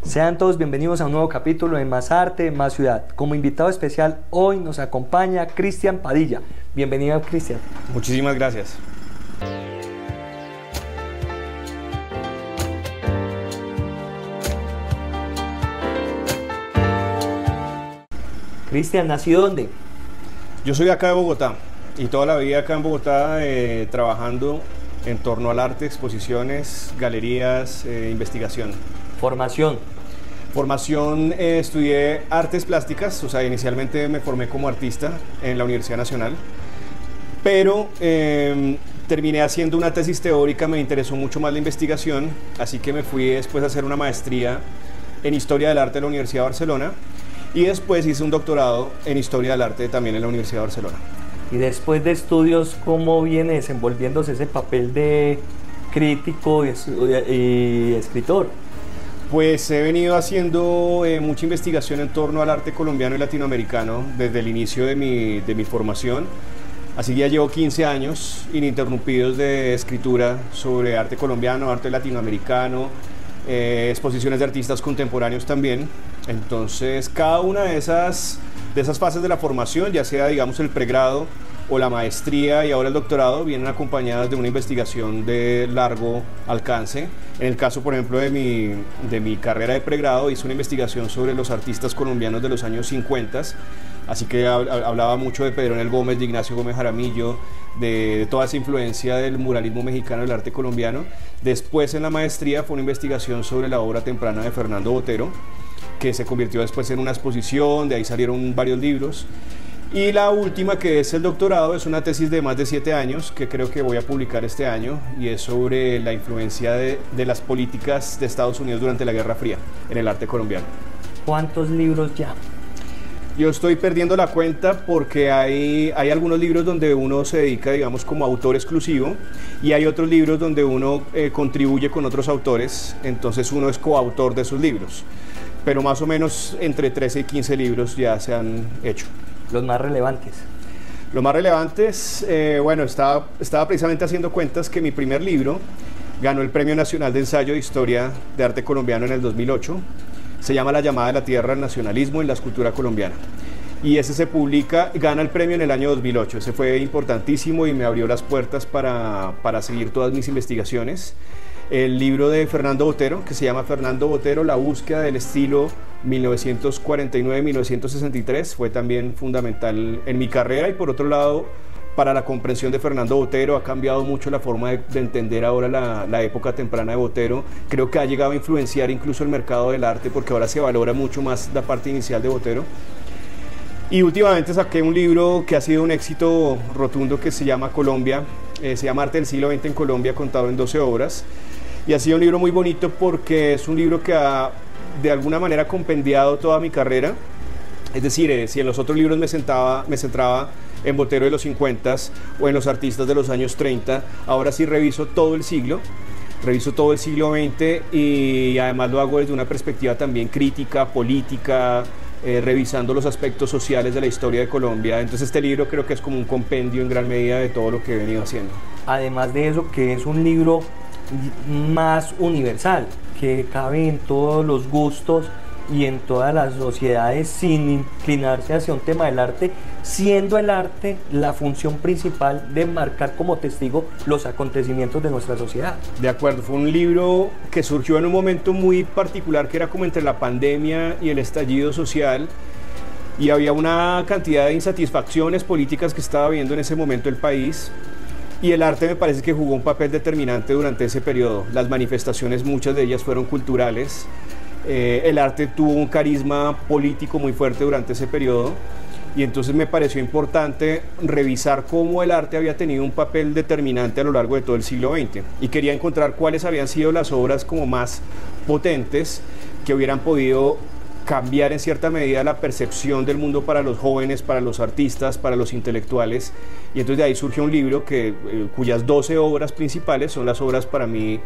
Sean todos bienvenidos a un nuevo capítulo de Más Arte, Más Ciudad. Como invitado especial hoy nos acompaña Cristian Padilla. Bienvenido, Cristian. Muchísimas gracias. Cristian, ¿nacido dónde? Yo soy de acá de Bogotá y toda la vida acá en Bogotá trabajando en torno al arte, exposiciones, galerías, investigación. Formación. Formación, estudié artes plásticas, o sea, inicialmente me formé como artista en la Universidad Nacional, pero terminé haciendo una tesis teórica, me interesó mucho más la investigación, así que me fui después a hacer una maestría en Historia del Arte en la Universidad de Barcelona y después hice un doctorado en Historia del Arte también en la Universidad de Barcelona. Y después de estudios, ¿cómo viene desenvolviéndose ese papel de crítico y escritor? Pues he venido haciendo mucha investigación en torno al arte colombiano y latinoamericano desde el inicio de mi formación. Así que ya llevo 15 años ininterrumpidos de escritura sobre arte colombiano, arte latinoamericano, exposiciones de artistas contemporáneos también. Entonces, cada una de esas fases de la formación, ya sea, digamos, el pregrado o la maestría y ahora el doctorado, vienen acompañadas de una investigación de largo alcance. En el caso, por ejemplo, de mi carrera de pregrado, hice una investigación sobre los artistas colombianos de los años 50, así que hablaba mucho de Pedro Gómez, de Ignacio Gómez Jaramillo, de toda esa influencia del muralismo mexicano del arte colombiano. Después, en la maestría, fue una investigación sobre la obra temprana de Fernando Botero, que se convirtió después en una exposición, de ahí salieron varios libros. Y la última, que es el doctorado, es una tesis de más de 7 años que creo que voy a publicar este año y es sobre la influencia de las políticas de Estados Unidos durante la Guerra Fría en el arte colombiano. ¿Cuántos libros ya? Yo estoy perdiendo la cuenta porque hay algunos libros donde uno se dedica, digamos, como autor exclusivo y hay otros libros donde uno contribuye con otros autores, entonces uno es coautor de esos libros. Pero más o menos entre 13 y 15 libros ya se han hecho. Los más relevantes. Los más relevantes, bueno, estaba precisamente haciendo cuentas que mi primer libro ganó el Premio Nacional de Ensayo de Historia de Arte Colombiano en el 2008. Se llama La llamada de la tierra, el nacionalismo en la escultura colombiana. Y ese se publica, gana el premio en el año 2008. Ese fue importantísimo y me abrió las puertas para seguir todas mis investigaciones. El libro de Fernando Botero, que se llama Fernando Botero, la búsqueda del estilo 1949-1963, fue también fundamental en mi carrera y por otro lado, para la comprensión de Fernando Botero, ha cambiado mucho la forma de entender ahora la época temprana de Botero. Creo que ha llegado a influenciar incluso el mercado del arte porque ahora se valora mucho más la parte inicial de Botero. Y últimamente saqué un libro que ha sido un éxito rotundo que se llama Colombia, se llama Arte del siglo XX en Colombia, contado en 12 obras. Y ha sido un libro muy bonito porque es un libro que ha de alguna manera compendiado toda mi carrera. Es decir, si en los otros libros me centraba en Botero de los 50 o en los artistas de los años 30, ahora sí reviso todo el siglo XX y además lo hago desde una perspectiva también crítica, política, revisando los aspectos sociales de la historia de Colombia. Entonces este libro creo que es como un compendio en gran medida de todo lo que he venido haciendo. Además de eso, que es un libro más universal, que cabe en todos los gustos y en todas las sociedades sin inclinarse hacia un tema del arte, siendo el arte la función principal de marcar como testigo los acontecimientos de nuestra sociedad. De acuerdo, fue un libro que surgió en un momento muy particular que era como entre la pandemia y el estallido social y había una cantidad de insatisfacciones políticas que estaba viviendo en ese momento el país. Y el arte me parece que jugó un papel determinante durante ese periodo. Las manifestaciones, muchas de ellas fueron culturales. El arte tuvo un carisma político muy fuerte durante ese periodo. Y entonces me pareció importante revisar cómo el arte había tenido un papel determinante a lo largo de todo el siglo XX. Y quería encontrar cuáles habían sido las obras como más potentes que hubieran podido cambiar en cierta medida la percepción del mundo para los jóvenes, para los artistas, para los intelectuales. Y entonces de ahí surgió un libro cuyas 12 obras principales son las obras para mí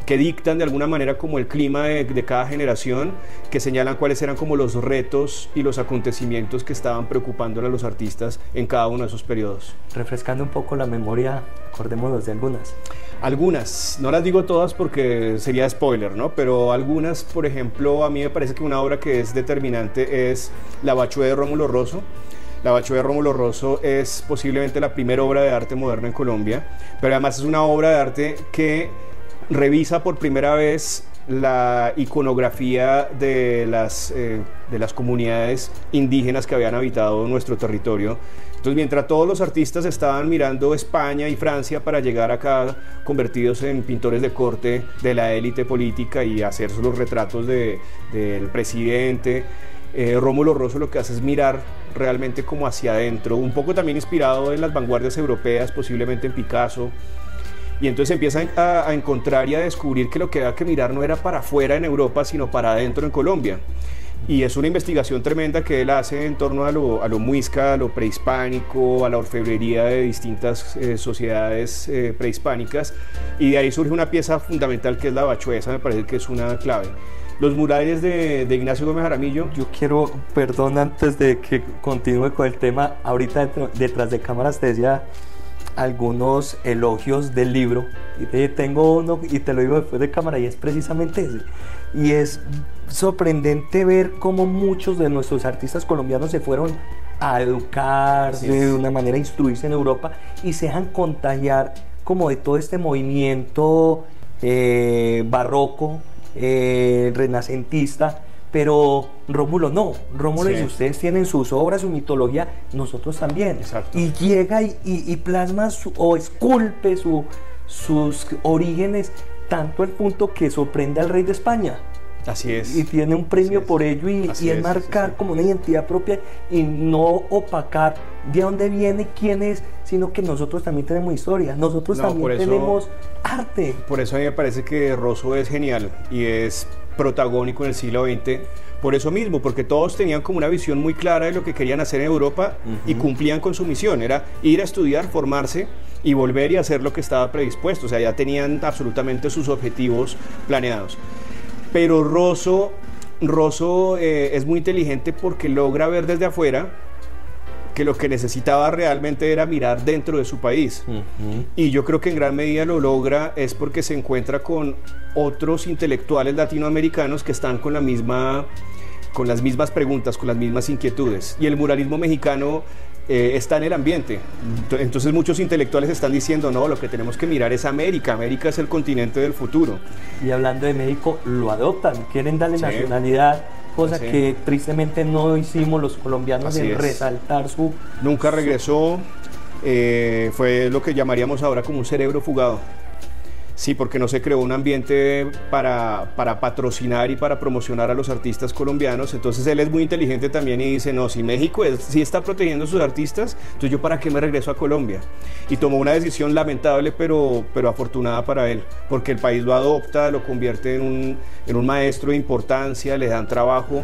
que dictan de alguna manera como el clima de cada generación, que señalan cuáles eran como los retos y los acontecimientos que estaban preocupándole a los artistas en cada uno de esos periodos. Refrescando un poco la memoria, acordémonos de algunas. Algunas, no las digo todas porque sería spoiler, ¿no? Pero algunas, por ejemplo, a mí me parece que una obra que es determinante es La Bachué de Rómulo Rosso. La Bachué de Rómulo Rosso es posiblemente la primera obra de arte moderno en Colombia, pero además es una obra de arte que revisa por primera vez la iconografía de las comunidades indígenas que habían habitado nuestro territorio. Entonces, mientras todos los artistas estaban mirando España y Francia para llegar acá convertidos en pintores de corte de la élite política y hacer los retratos del presidente, Rómulo Rosso lo que hace es mirar realmente como hacia adentro, un poco también inspirado en las vanguardias europeas, posiblemente en Picasso. Y entonces empiezan a encontrar y a descubrir que lo que había que mirar no era para afuera en Europa, sino para adentro en Colombia. Y es una investigación tremenda que él hace en torno a lo muisca, a lo prehispánico, a la orfebrería de distintas sociedades prehispánicas. Y de ahí surge una pieza fundamental que es la Bachué. Esa me parece que es una clave. Los murales de Ignacio Gómez Jaramillo. Yo quiero, perdón, antes de que continúe con el tema, ahorita detrás de cámaras te decía algunos elogios del libro, y tengo uno y te lo digo después de cámara, y es precisamente ese. Y es sorprendente ver cómo muchos de nuestros artistas colombianos se fueron a educar de una manera, a instruirse en Europa, y se dejan contagiar como de todo este movimiento barroco, renacentista. Pero Rómulo no, Rómulo dice, ustedes tienen sus obras, su mitología, nosotros también. Exacto. Y llega y plasma o esculpe sus orígenes, tanto al punto que sorprende al rey de España. Así es. Y tiene un premio por ello, y es marcar como una identidad propia y no opacar de dónde viene, quién es, sino que nosotros también tenemos historia, nosotros también tenemos arte. Por eso a mí me parece que Rosso es genial y es protagónico en el siglo XX, por eso mismo, porque todos tenían como una visión muy clara de lo que querían hacer en Europa y cumplían con su misión, era ir a estudiar, formarse y volver y hacer lo que estaba predispuesto, o sea, ya tenían absolutamente sus objetivos planeados. Pero Rosso es muy inteligente porque logra ver desde afuera que lo que necesitaba realmente era mirar dentro de su país. Y yo creo que en gran medida lo logra es porque se encuentra con otros intelectuales latinoamericanos que están con las mismas preguntas, con las mismas inquietudes. Y el muralismo mexicano está en el ambiente. Entonces muchos intelectuales están diciendo, no, lo que tenemos que mirar es América. América es el continente del futuro. Y hablando de México, lo adoptan, quieren darle nacionalidad, cosa que tristemente no hicimos los colombianos en resaltar su... Nunca regresó, fue lo que llamaríamos ahora como un cerebro fugado. Sí, porque no se creó un ambiente para patrocinar y para promocionar a los artistas colombianos. Entonces él es muy inteligente también y dice, no, si México sí está protegiendo a sus artistas, entonces yo para qué me regreso a Colombia. Y tomó una decisión lamentable pero afortunada para él, porque el país lo adopta, lo convierte en un maestro de importancia, le dan trabajo.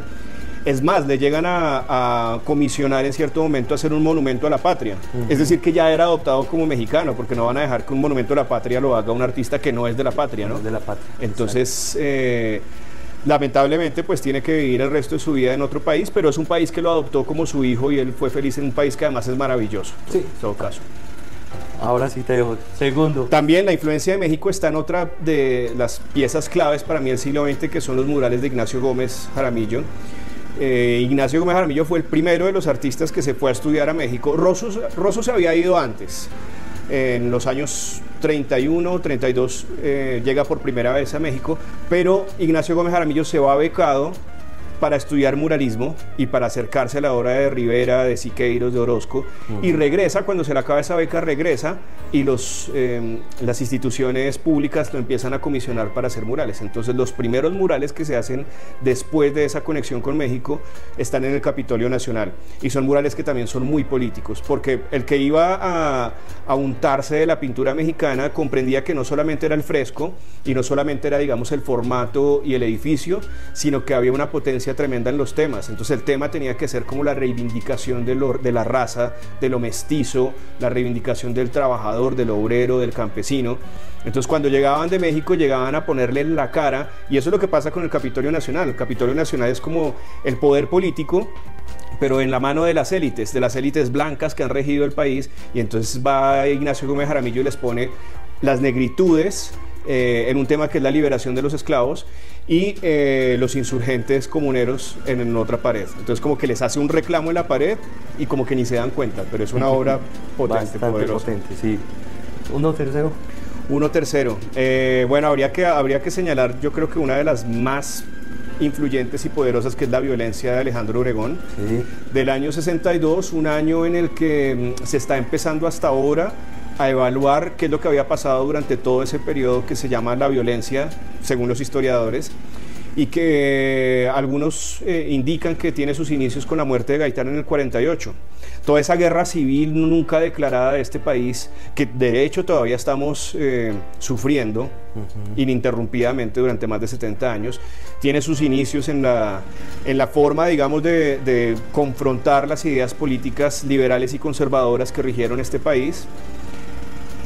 Es más, le llegan a comisionar en cierto momento a hacer un monumento a la patria. Es decir, que ya era adoptado como mexicano, porque no van a dejar que un monumento a la patria lo haga un artista que no es de la patria, ¿no? No es de la patria. Entonces, lamentablemente, pues tiene que vivir el resto de su vida en otro país, pero es un país que lo adoptó como su hijo y él fue feliz en un país que además es maravilloso. Sí. En todo caso. Ahora sí te dejo. Segundo. También la influencia de México está en otra de las piezas claves para mí del siglo XX, que son los murales de Ignacio Gómez Jaramillo. Ignacio Gómez Jaramillo fue el primero de los artistas que se fue a estudiar a México. Rosso se había ido antes, en los años 31, 32 llega por primera vez a México, pero Ignacio Gómez Jaramillo se va becado para estudiar muralismo y para acercarse a la obra de Rivera, de Siqueiros, de Orozco, y regresa, cuando se le acaba esa beca, regresa y las instituciones públicas lo empiezan a comisionar para hacer murales. Entonces los primeros murales que se hacen después de esa conexión con México están en el Capitolio Nacional, y son murales que también son muy políticos, porque el que iba a untarse de la pintura mexicana comprendía que no solamente era el fresco y no solamente era, digamos, el formato y el edificio, sino que había una potencia diferencia tremenda en los temas. Entonces el tema tenía que ser como la reivindicación de la raza, de lo mestizo, la reivindicación del trabajador, del obrero, del campesino. Entonces cuando llegaban de México llegaban a ponerle la cara, y eso es lo que pasa con el Capitolio Nacional. El Capitolio Nacional es como el poder político, pero en la mano de las élites blancas que han regido el país, y entonces va Ignacio Gómez Jaramillo y les pone las negritudes en un tema que es la liberación de los esclavos, y los insurgentes comuneros en otra pared. Entonces como que les hace un reclamo en la pared y como que ni se dan cuenta, pero es una obra potente, bastante poderosa. potente, sí. 1/3. 1/3. Bueno, habría que señalar, yo creo que una de las más influyentes y poderosas, que es La violencia, de Alejandro Obregón, Sí. del año 62, un año en el que se está empezando hasta ahora a evaluar qué es lo que había pasado durante todo ese periodo que se llama la violencia, según los historiadores, y que algunos indican que tiene sus inicios con la muerte de Gaitán en el 48. Toda esa guerra civil nunca declarada de este país, que de hecho todavía estamos sufriendo ininterrumpidamente durante más de 70 años, tiene sus inicios en la forma, digamos, de confrontar las ideas políticas liberales y conservadoras que rigieron este país.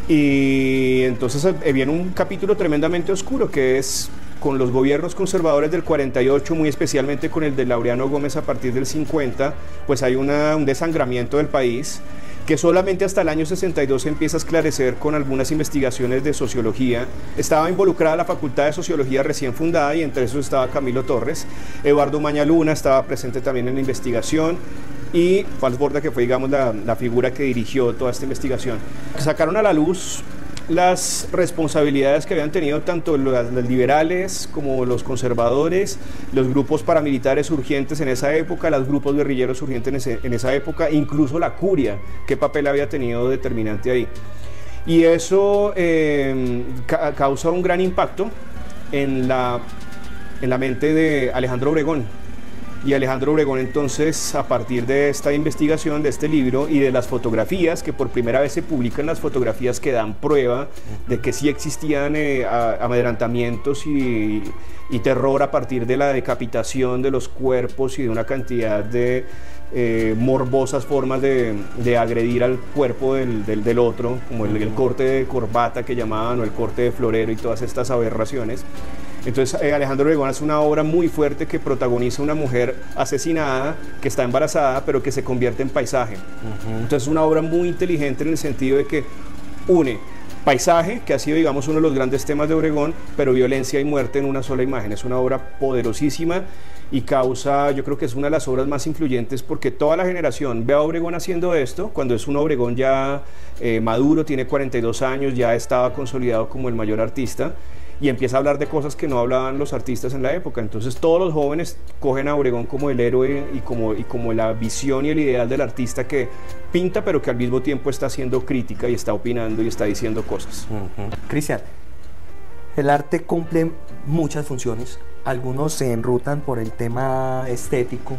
Y entonces viene un capítulo tremendamente oscuro, que es con los gobiernos conservadores del 48, muy especialmente con el de Laureano Gómez a partir del 50, pues hay un desangramiento del país, que solamente hasta el año 62 se empieza a esclarecer con algunas investigaciones de sociología. Estaba involucrada la Facultad de Sociología recién fundada, y entre esos estaba Camilo Torres. Eduardo Mañaluna estaba presente también en la investigación, y Falsborda, que fue, digamos, la figura que dirigió toda esta investigación. Sacaron a la luz las responsabilidades que habían tenido tanto los liberales como los conservadores, los grupos paramilitares urgentes en esa época, los grupos guerrilleros urgentes en esa época, incluso la curia, qué papel había tenido determinante ahí. Y eso causa un gran impacto en la mente de Alejandro Obregón. Y Alejandro Obregón, entonces, a partir de esta investigación, de este libro y de las fotografías, que por primera vez se publican las fotografías que dan prueba de que sí existían amedrentamientos y terror a partir de la decapitación de los cuerpos y de una cantidad de morbosas formas de agredir al cuerpo del otro, como el corte de corbata que llamaban, o el corte de florero, y todas estas aberraciones. Entonces Alejandro Obregón hace una obra muy fuerte que protagoniza una mujer asesinada que está embarazada, pero que se convierte en paisaje. Entonces es una obra muy inteligente en el sentido de que une paisaje, que ha sido, digamos, uno de los grandes temas de Obregón, pero violencia y muerte en una sola imagen. Es una obra poderosísima y causa, yo creo que es una de las obras más influyentes, porque toda la generación ve a Obregón haciendo esto, cuando es un Obregón ya maduro, tiene 42 años, ya estaba consolidado como el mayor artista, y empieza a hablar de cosas que no hablaban los artistas en la época. Entonces todos los jóvenes cogen a Obregón como el héroe y como la visión y el ideal del artista que pinta, pero que al mismo tiempo está haciendo crítica y está opinando y está diciendo cosas. Cristian, el arte cumple muchas funciones. Algunos se enrutan por el tema estético,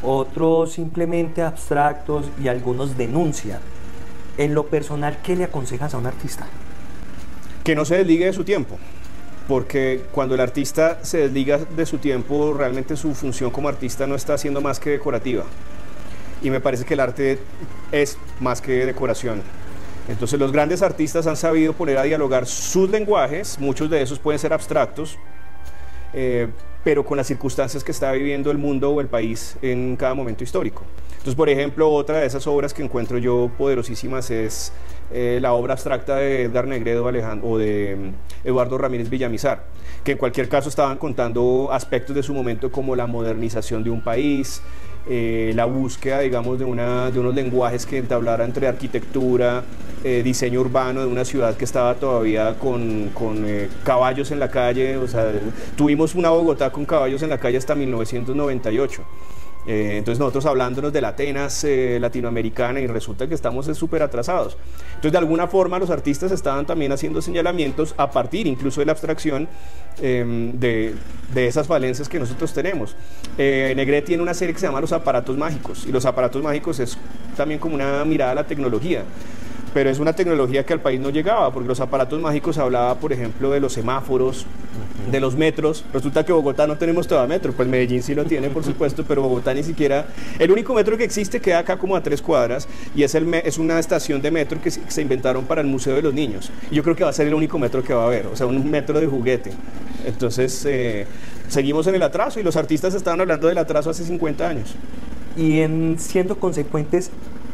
otros simplemente abstractos, y algunos denuncian. En lo personal, ¿qué le aconsejas a un artista? Que no se desligue de su tiempo, porque cuando el artista se desliga de su tiempo, realmente su función como artista no está siendo más que decorativa. Y me parece que el arte es más que decoración. Entonces los grandes artistas han sabido poner a dialogar sus lenguajes, muchos de esos pueden ser abstractos, pero con las circunstancias que está viviendo el mundo o el país en cada momento histórico. Entonces, por ejemplo, otra de esas obras que encuentro yo poderosísimas es la obra abstracta de Edgar Negredo o de Eduardo Ramírez Villamizar, que en cualquier caso estaban contando aspectos de su momento como la modernización de un país, la búsqueda, digamos, de unos lenguajes que entablara entre arquitectura, diseño urbano de una ciudad que estaba todavía con caballos en la calle. O sea, tuvimos una Bogotá con caballos en la calle hasta 1998. Entonces nosotros hablándonos de la Atenas latinoamericana, y resulta que estamos súper atrasados. Entonces de alguna forma los artistas estaban también haciendo señalamientos a partir incluso de la abstracción de esas falencias que nosotros tenemos. Negret tiene una serie que se llama Los aparatos mágicos, y los aparatos mágicos es también como una mirada a la tecnología, pero es una tecnología que al país no llegaba, porque los aparatos mágicos hablaba, por ejemplo, de los semáforos, de los metros. Resulta que Bogotá no tenemos todavía metro, pues Medellín sí lo tiene, por supuesto, pero Bogotá ni siquiera. El único metro que existe queda acá como a 3 cuadras, y es una estación de metro que se inventaron para el Museo de los Niños. Y yo creo que va a ser el único metro que va a haber, o sea, un metro de juguete. Entonces, seguimos en el atraso, y los artistas estaban hablando del atraso hace 50 años. Y siendo consecuentes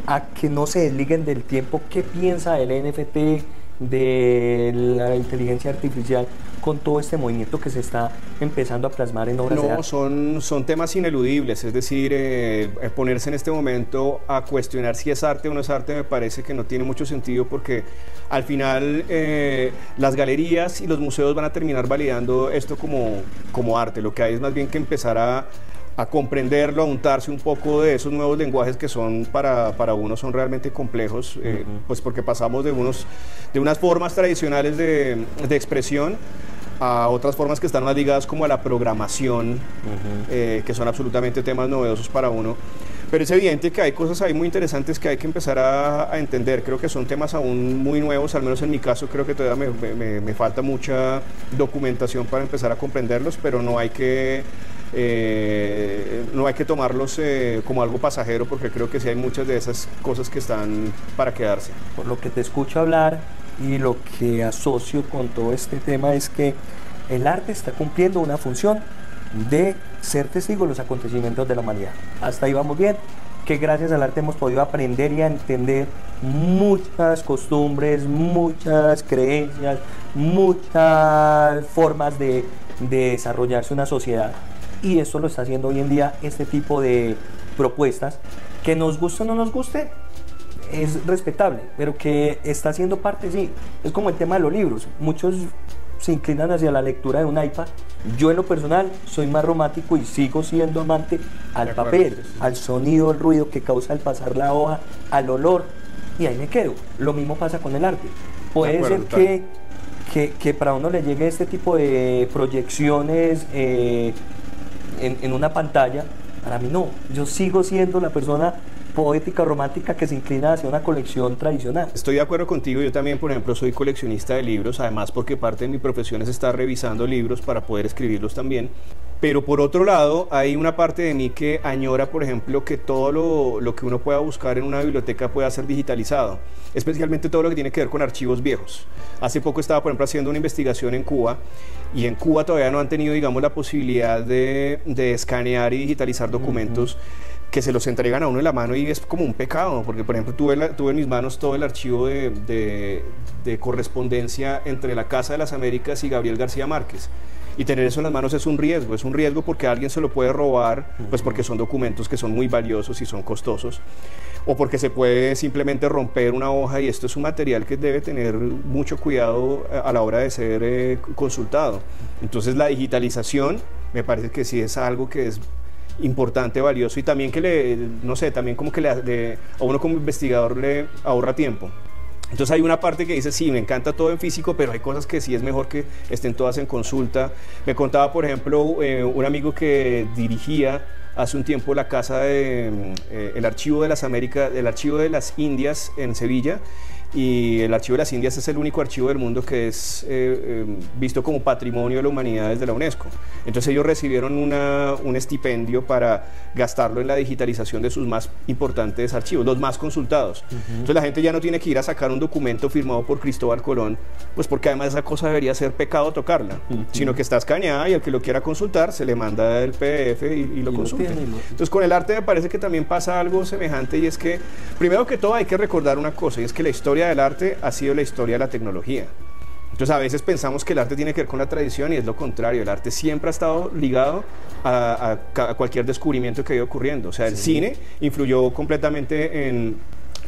a que no se desliguen del tiempo, ¿qué piensa del NFT, de la inteligencia artificial, con todo este movimiento que se está empezando a plasmar en obras de arte? Son temas ineludibles, es decir, ponerse en este momento a cuestionar si es arte o no es arte me parece que no tiene mucho sentido, porque al final las galerías y los museos van a terminar validando esto como arte. Lo que hay es más bien que empezar a comprenderlo, a untarse un poco de esos nuevos lenguajes que son para uno son realmente complejos, pues porque pasamos de unas formas tradicionales de expresión a otras formas que están más ligadas como a la programación, que son absolutamente temas novedosos para uno. Pero es evidente que hay cosas ahí muy interesantes que hay que empezar a entender. Creo que son temas aún muy nuevos, al menos en mi caso creo que todavía me falta mucha documentación para empezar a comprenderlos, pero no hay que tomarlos como algo pasajero, porque creo que sí hay muchas de esas cosas que están para quedarse. Por lo que te escucho hablar y lo que asocio con todo este tema es que el arte está cumpliendo una función de ser testigo de los acontecimientos de la humanidad. Hasta ahí vamos bien, que gracias al arte hemos podido aprender y a entender muchas costumbres, muchas creencias, muchas formas de desarrollarse una sociedad. Y eso lo está haciendo hoy en día este tipo de propuestas, que nos guste o no nos guste, es respetable, pero que está haciendo parte, sí. Es como el tema de los libros. Muchos se inclinan hacia la lectura de un iPad. Yo en lo personal soy más romántico y sigo siendo amante al papel, al sonido, al ruido que causa el pasar la hoja, al olor, y ahí me quedo. Lo mismo pasa con el arte. Puede ser que para uno le llegue este tipo de proyecciones en una pantalla. Para mí no, yo sigo siendo la persona poética, romántica, que se inclina hacia una colección tradicional. Estoy de acuerdo contigo. Yo también, por ejemplo, soy coleccionista de libros, además porque parte de mi profesión es estar revisando libros para poder escribirlos también. Pero por otro lado, hay una parte de mí que añora, por ejemplo, que todo lo que uno pueda buscar en una biblioteca pueda ser digitalizado, especialmente todo lo que tiene que ver con archivos viejos. Hace poco estaba, por ejemplo, haciendo una investigación en Cuba, y en Cuba todavía no han tenido, digamos, la posibilidad de escanear y digitalizar documentos que se los entregan a uno en la mano, y es como un pecado, porque por ejemplo tuve en mis manos todo el archivo de correspondencia entre la Casa de las Américas y Gabriel García Márquez. Y tener eso en las manos es un riesgo porque alguien se lo puede robar, pues porque son documentos que son muy valiosos y son costosos, o porque se puede simplemente romper una hoja, y esto es un material que debe tener mucho cuidado a la hora de ser consultado. Entonces la digitalización me parece que sí es algo que es importante, valioso, y también que también como que a uno como investigador le ahorra tiempo. Entonces hay una parte que dice, sí, me encanta todo en físico, pero hay cosas que sí es mejor que estén todas en consulta. Me contaba, por ejemplo, un amigo que dirigía hace un tiempo la casa el Archivo de las Américas, el Archivo de las Indias en Sevilla, y el Archivo de las Indias es el único archivo del mundo que es visto como Patrimonio de la Humanidad desde la UNESCO. Entonces ellos recibieron un estipendio para gastarlo en la digitalización de sus más importantes archivos, los más consultados. Entonces la gente ya no tiene que ir a sacar un documento firmado por Cristóbal Colón, pues porque además esa cosa debería ser pecado tocarla, sino que está escaneada, y el que lo quiera consultar se le manda el PDF y lo consulta. Entonces con el arte me parece que también pasa algo semejante, y es que primero que todo hay que recordar una cosa, y es que la historia del arte ha sido la historia de la tecnología. Entonces a veces pensamos que el arte tiene que ver con la tradición, y es lo contrario. El arte siempre ha estado ligado a cualquier descubrimiento que ha ido ocurriendo. O sea, el cine influyó completamente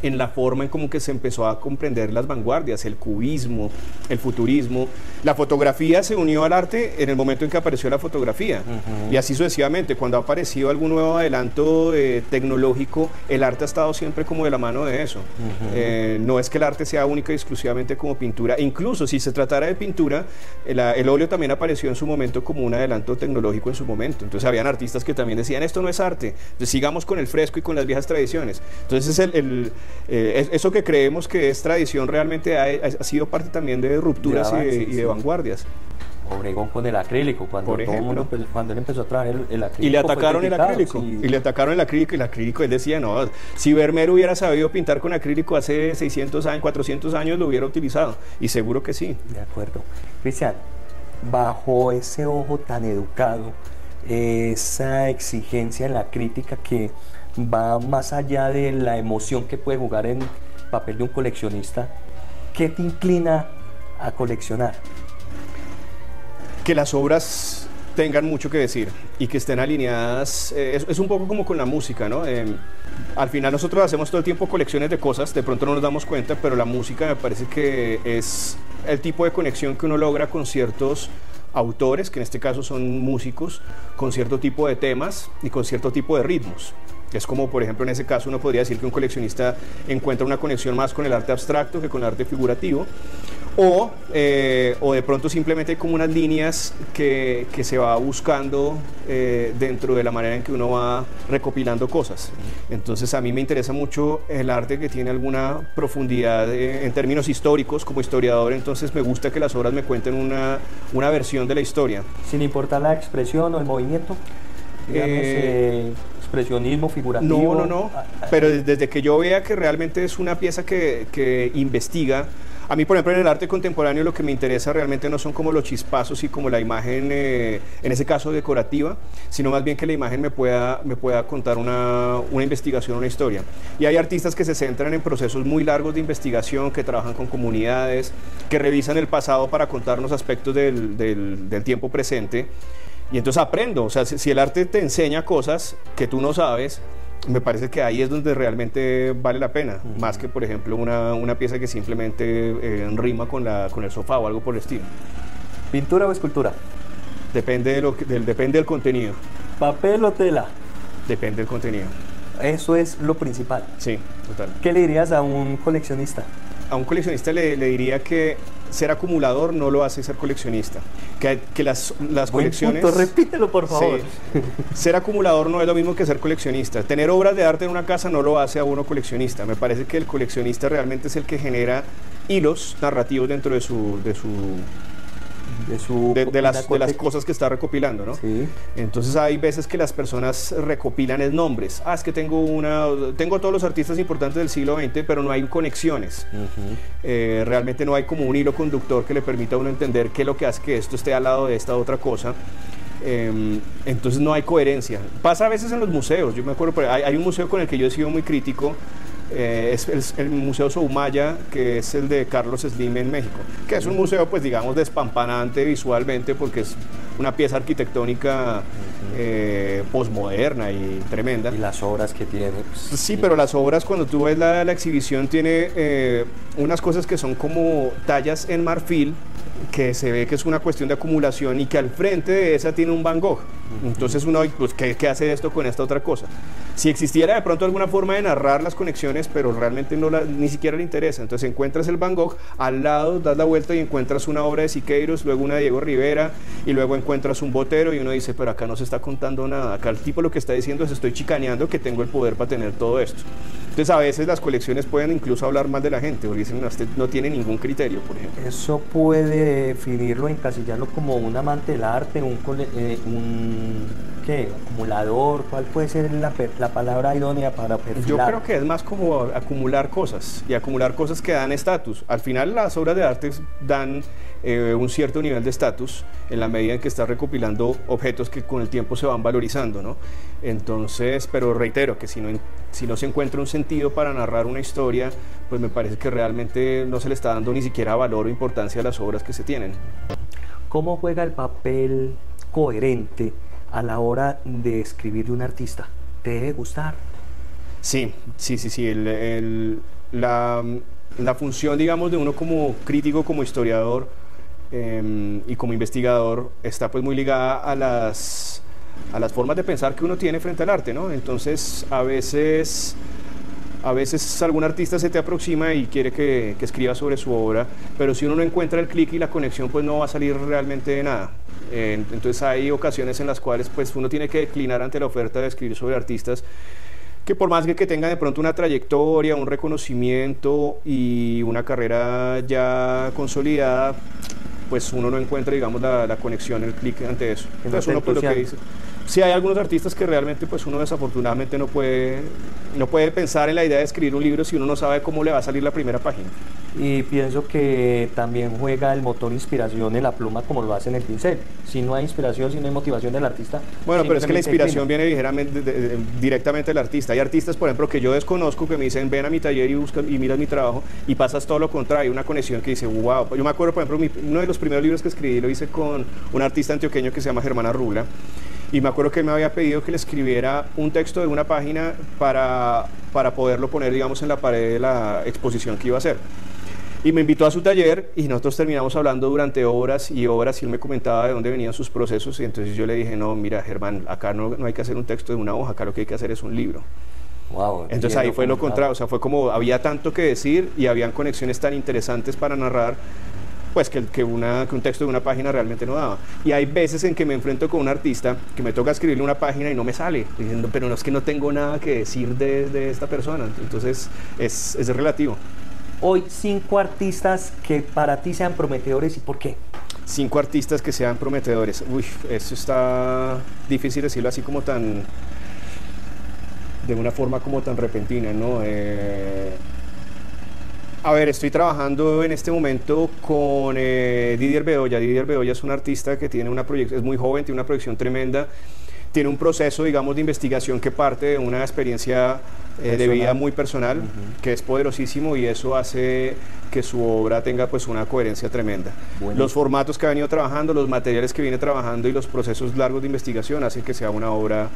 en la forma en cómo que se empezó a comprender las vanguardias, el cubismo, el futurismo. La fotografía se unió al arte en el momento en que apareció la fotografía, y así sucesivamente. Cuando ha aparecido algún nuevo adelanto tecnológico, el arte ha estado siempre como de la mano de eso. No es que el arte sea única y exclusivamente como pintura. Incluso si se tratara de pintura, el óleo también apareció en su momento como un adelanto tecnológico en su momento. Entonces habían artistas que también decían, esto no es arte, entonces sigamos con el fresco y con las viejas tradiciones. Entonces Eso que creemos que es tradición realmente ha sido parte también de rupturas y de vanguardias. Obregón con el acrílico, cuando Por ejemplo, cuando él empezó a trabajar el acrílico. Y le atacaron el acrílico. Sí. Y le atacaron el acrílico. Y el acrílico, él decía, no, si Vermeer hubiera sabido pintar con acrílico hace 600 años, 400 años, lo hubiera utilizado. Y seguro que sí. De acuerdo. Cristian, bajo ese ojo tan educado, esa exigencia en la crítica que va más allá de la emoción que puede jugar en el papel de un coleccionista, ¿qué te inclina a coleccionar? Que las obras tengan mucho que decir y que estén alineadas, es un poco como con la música, ¿no? Al final nosotros hacemos todo el tiempo colecciones de cosas, de pronto no nos damos cuenta, pero la música me parece que es el tipo de conexión que uno logra con ciertos autores, que en este caso son músicos, con cierto tipo de temas y con cierto tipo de ritmos. Es como, por ejemplo, en ese caso uno podría decir que un coleccionista encuentra una conexión más con el arte abstracto que con el arte figurativo, o de pronto simplemente hay como unas líneas que se va buscando dentro de la manera en que uno va recopilando cosas. Entonces a mí me interesa mucho el arte que tiene alguna profundidad en términos históricos. Como historiador, entonces me gusta que las obras me cuenten una versión de la historia. Sin importar la expresión o el movimiento, digamos, expresionismo figurativo. No, pero desde que yo vea que realmente es una pieza que investiga. A mí, por ejemplo, en el arte contemporáneo lo que me interesa realmente no son como los chispazos y como la imagen, en ese caso decorativa, sino más bien que la imagen me pueda contar una investigación, una historia. Y hay artistas que se centran en procesos muy largos de investigación, que trabajan con comunidades, que revisan el pasado para contarnos aspectos del tiempo presente. Y entonces aprendo, o sea, si el arte te enseña cosas que tú no sabes, me parece que ahí es donde realmente vale la pena, más que, por ejemplo, una pieza que simplemente rima con el sofá o algo por el estilo. ¿Pintura o escultura? Depende del contenido. ¿Papel o tela? Depende del contenido. Eso es lo principal. Sí, total. ¿Qué le dirías a un coleccionista? A un coleccionista le diría que ser acumulador no lo hace ser coleccionista. Que las colecciones... Punto, repítelo por favor. Sí, ser acumulador no es lo mismo que ser coleccionista. Tener obras de arte en una casa no lo hace a uno coleccionista. Me parece que el coleccionista realmente es el que genera hilos narrativos dentro de las cosas que está recopilando, ¿no? Sí. Entonces hay veces que las personas recopilan nombres. Es que tengo todos los artistas importantes del siglo XX, pero no hay conexiones. Realmente no hay como un hilo conductor que le permita a uno entender qué es lo que hace que esto esté al lado de esta otra cosa. Entonces no hay coherencia. Pasa a veces en los museos. Yo me acuerdo, hay un museo con el que yo he sido muy crítico. Es el Museo Soumaya, que es el de Carlos Slim en México, que es un museo, pues digamos, despampanante visualmente porque es una pieza arquitectónica posmoderna y tremenda. Y las obras que tiene. Pues, sí, pero las obras, cuando tú ves la exhibición, tiene unas cosas que son como tallas en marfil, que se ve que es una cuestión de acumulación y que al frente de esa tiene un Van Gogh. Entonces uno, pues, ¿qué hace esto con esta otra cosa? Si existiera de pronto alguna forma de narrar las conexiones, pero realmente ni siquiera le interesa. Entonces encuentras el Van Gogh, al lado das la vuelta y encuentras una obra de Siqueiros, luego una de Diego Rivera, y luego encuentras un Botero, y uno dice, pero acá no se está contando nada. Acá el tipo lo que está diciendo es, estoy chicaneando que tengo el poder para tener todo esto. Entonces a veces las colecciones pueden incluso hablar mal de la gente, porque dicen, no, usted no tiene ningún criterio, por ejemplo. Eso puede definirlo, encasillarlo como un amante del arte, ¿qué? Acumulador. ¿Cuál puede ser la palabra idónea para perfilar? Yo creo que es más como acumular cosas, y acumular cosas que dan estatus. Al final las obras de arte dan un cierto nivel de estatus en la medida en que estás recopilando objetos que con el tiempo se van valorizando, ¿no? Entonces, pero reitero que si no se encuentra un sentido para narrar una historia, pues me parece que realmente no se le está dando ni siquiera valor o importancia a las obras que se tienen. ¿Cómo juega el papel coherente a la hora de escribir de un artista? ¿Te debe gustar? Sí. La función, digamos, de uno como crítico, como historiador y como investigador está pues muy ligada a las formas de pensar que uno tiene frente al arte, ¿no? Entonces a veces algún artista se te aproxima y quiere que escribas sobre su obra, pero si uno no encuentra el clic y la conexión, pues no va a salir realmente de nada. Entonces hay ocasiones en las cuales pues uno tiene que declinar ante la oferta de escribir sobre artistas que por más que tengan de pronto una trayectoria, un reconocimiento y una carrera ya consolidada, pues uno no encuentra, digamos, la conexión, el clic ante eso. Entonces uno, pues, lo que dice, sí hay algunos artistas que realmente, pues uno desafortunadamente no puede pensar en la idea de escribir un libro si uno no sabe cómo le va a salir la primera página. Y pienso que también juega el motor inspiración en la pluma, como lo hace en el pincel. Si no hay inspiración, si no hay motivación del artista... Bueno, pero es que la inspiración viene directamente del artista. Hay artistas, por ejemplo, que yo desconozco, que me dicen, ven a mi taller y miras mi trabajo, y pasas todo lo contrario, una conexión que dice, wow. Yo me acuerdo, por ejemplo, uno de los primeros libros que escribí lo hice con un artista antioqueño que se llama Germán Arrubla, y me acuerdo que él me había pedido que le escribiera un texto de una página para poderlo poner, digamos, en la pared de la exposición que iba a hacer. Y me invitó a su taller y nosotros terminamos hablando durante horas y horas, y él me comentaba de dónde venían sus procesos, y entonces yo le dije, no, mira, Germán, acá no hay que hacer un texto de una hoja, acá lo que hay que hacer es un libro. Wow, entonces ahí fue lo contrario, o sea, fue como había tanto que decir y habían conexiones tan interesantes para narrar, pues que un texto de una página realmente no daba. Y hay veces en que me enfrento con un artista que me toca escribirle una página y no me sale, diciendo, pero no, es que no tengo nada que decir de esta persona. Entonces es relativo. Hoy 5 artistas que para ti sean prometedores, ¿y por qué? 5 artistas que sean prometedores. Uy, eso está difícil decirlo así como tan, de una forma como tan repentina, ¿no? A ver, estoy trabajando en este momento con Didier Bedoya. Didier Bedoya es un artista que tiene una proyección, es muy joven, tiene una proyección tremenda, tiene un proceso, digamos, de investigación que parte de una experiencia de vida muy personal, que es poderosísimo, y eso hace que su obra tenga, pues, una coherencia tremenda. Bueno. Los formatos que ha venido trabajando, los materiales que viene trabajando y los procesos largos de investigación hacen que sea una obra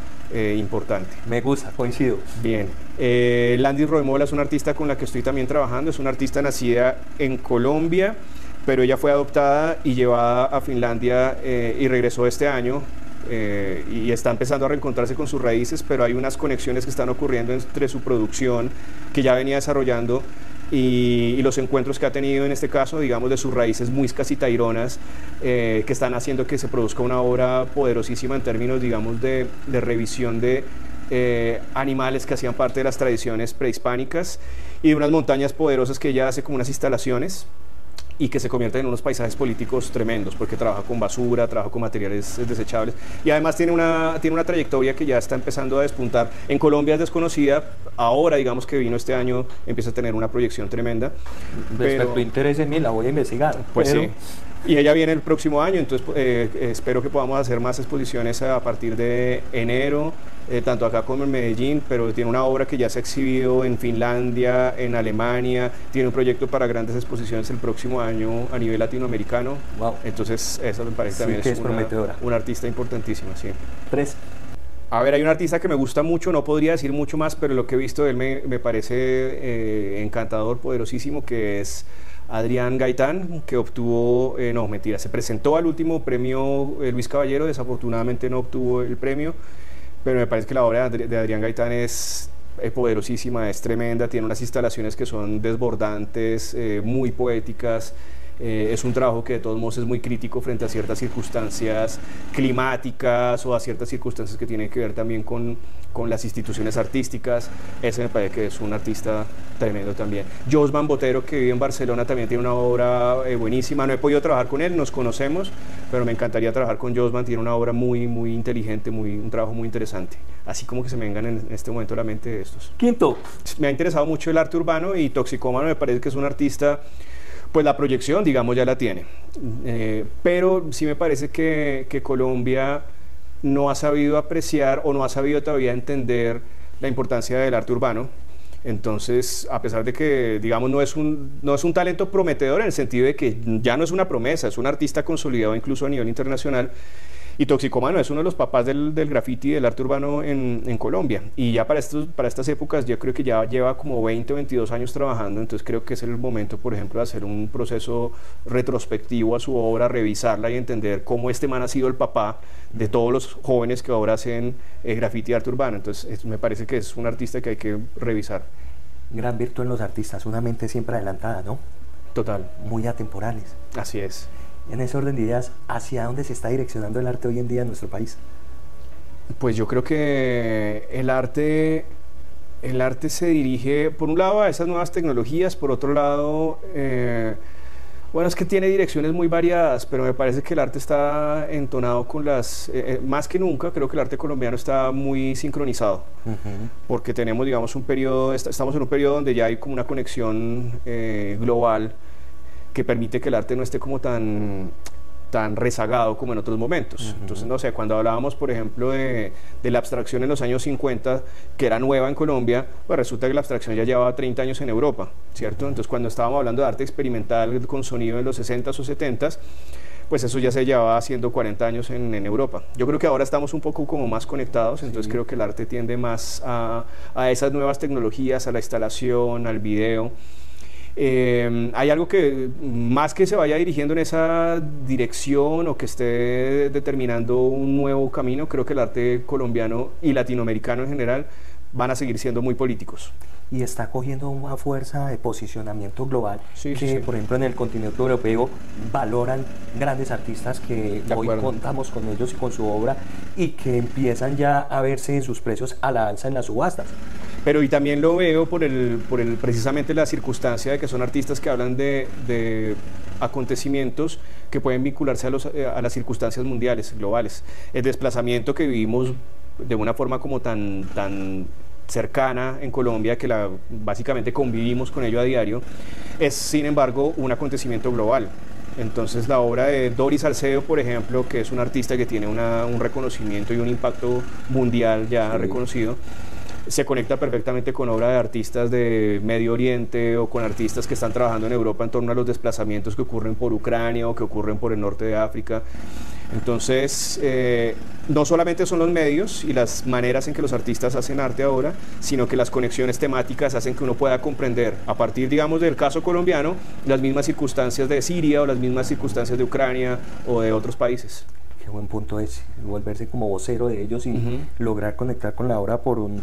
importante. Me gusta, coincido. Bien. Landis Roemola es una artista con la que estoy también trabajando, es una artista nacida en Colombia, pero ella fue adoptada y llevada a Finlandia y regresó este año. Y está empezando a reencontrarse con sus raíces, pero hay unas conexiones que están ocurriendo entre su producción que ya venía desarrollando y los encuentros que ha tenido en este caso, digamos, de sus raíces muiscas y taironas, que están haciendo que se produzca una obra poderosísima en términos, digamos, de revisión de animales que hacían parte de las tradiciones prehispánicas, y de unas montañas poderosas que ella hace como unas instalaciones y que se convierten en unos paisajes políticos tremendos, porque trabaja con basura, trabaja con materiales desechables, y además tiene una trayectoria que ya está empezando a despuntar. En Colombia es desconocida, ahora, digamos, que vino este año, empieza a tener una proyección tremenda. Respecto a interés en mí, la voy a investigar. Pues sí. Y ella viene el próximo año, entonces espero que podamos hacer más exposiciones a partir de enero, tanto acá como en Medellín, pero tiene una obra que ya se ha exhibido en Finlandia, en Alemania, tiene un proyecto para grandes exposiciones el próximo año a nivel latinoamericano. Wow. Entonces eso me parece también es una artista importantísima, sí. 3. A ver, hay un artista que me gusta mucho, no podría decir mucho más, pero lo que he visto de él me parece encantador, poderosísimo, que es Adrián Gaitán, que obtuvo, no, mentira, se presentó al último premio Luis Caballero, desafortunadamente no obtuvo el premio, pero me parece que la obra de Adrián Gaitán es poderosísima, es tremenda, tiene unas instalaciones que son desbordantes, muy poéticas. Es un trabajo que de todos modos es muy crítico frente a ciertas circunstancias climáticas o a ciertas circunstancias que tienen que ver también con las instituciones artísticas. Ese me parece que es un artista tremendo también. Josman Botero, que vive en Barcelona, también tiene una obra buenísima. No he podido trabajar con él, nos conocemos, pero me encantaría trabajar con Josman. Tiene una obra muy, muy inteligente, un trabajo muy interesante. Así como que se me vengan en este momento a la mente estos. 5. Me ha interesado mucho el arte urbano, y Toxicómano me parece que es un artista, pues la proyección, digamos, ya la tiene, pero sí me parece que Colombia no ha sabido apreciar o no ha sabido todavía entender la importancia del arte urbano. Entonces, a pesar de que, digamos, no es un talento prometedor en el sentido de que ya no es una promesa, es un artista consolidado incluso a nivel internacional. Y Toxicómano es uno de los papás del graffiti y del arte urbano en Colombia, y ya para estas épocas yo creo que ya lleva como 20 o 22 años trabajando. Entonces creo que es el momento, por ejemplo, de hacer un proceso retrospectivo a su obra, revisarla y entender cómo este man ha sido el papá de todos los jóvenes que ahora hacen graffiti y arte urbano. Entonces me parece que es un artista que hay que revisar. Gran virtud en los artistas, una mente siempre adelantada, ¿no? Total. Muy atemporales. Así es. En ese orden de ideas, ¿hacia dónde se está direccionando el arte hoy en día en nuestro país? Pues yo creo que el arte El arte se dirige, por un lado, a esas nuevas tecnologías, por otro lado, bueno, es que tiene direcciones muy variadas, pero me parece que el arte está entonado con más que nunca, creo que el arte colombiano está muy sincronizado, porque tenemos, digamos, un periodo, estamos en un periodo donde ya hay como una conexión global que permite que el arte no esté como tan rezagado como en otros momentos. Entonces, no sé, cuando hablábamos, por ejemplo, de la abstracción en los años 50, que era nueva en Colombia, pues resulta que la abstracción ya llevaba 30 años en Europa, ¿cierto? Entonces, cuando estábamos hablando de arte experimental con sonido en los 60s o 70s, pues eso ya se llevaba haciendo 40 años en Europa. Yo creo que ahora estamos un poco como más conectados, entonces creo que el arte tiende más a esas nuevas tecnologías, a la instalación, al video. Hay algo que más que se vaya dirigiendo en esa dirección o que esté determinando un nuevo camino, creo que el arte colombiano y latinoamericano en general van a seguir siendo muy políticos. Y está cogiendo una fuerza de posicionamiento global por ejemplo, en el continente europeo valoran grandes artistas que hoy contamos con ellos y con su obra y que empiezan ya a verse en sus precios a la alza en las subastas. Pero y también lo veo por precisamente la circunstancia de que son artistas que hablan de acontecimientos que pueden vincularse a las circunstancias mundiales, globales. El desplazamiento que vivimos de una forma como tan cercana en Colombia, que básicamente convivimos con ello a diario, es sin embargo un acontecimiento global. Entonces la obra de Doris Salcedo, por ejemplo, que es un artista que tiene un reconocimiento y un impacto mundial ya reconocido, se conecta perfectamente con obra de artistas de Medio Oriente o con artistas que están trabajando en Europa en torno a los desplazamientos que ocurren por Ucrania o que ocurren por el norte de África. Entonces, no solamente son los medios y las maneras en que los artistas hacen arte ahora, sino que las conexiones temáticas hacen que uno pueda comprender, a partir, digamos, del caso colombiano, las mismas circunstancias de Siria o las mismas circunstancias de Ucrania o de otros países. Qué buen punto es volverse como vocero de ellos y lograr conectar con la obra por un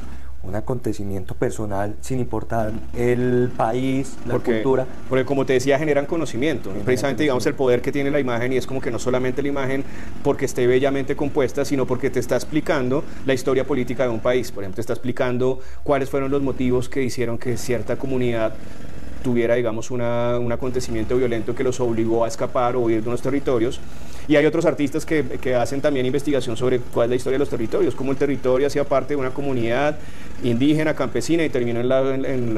acontecimiento personal sin importar el país, la cultura. Porque como te decía, generan conocimiento, precisamente digamos el poder que tiene la imagen, y es como que no solamente la imagen porque esté bellamente compuesta, sino porque te está explicando la historia política de un país. Por ejemplo, te está explicando cuáles fueron los motivos que hicieron que cierta comunidad tuviera, digamos, un acontecimiento violento que los obligó a escapar o huir de unos territorios. Y hay otros artistas que hacen también investigación sobre cuál es la historia de los territorios, cómo el territorio hacía parte de una comunidad indígena, campesina, y terminó en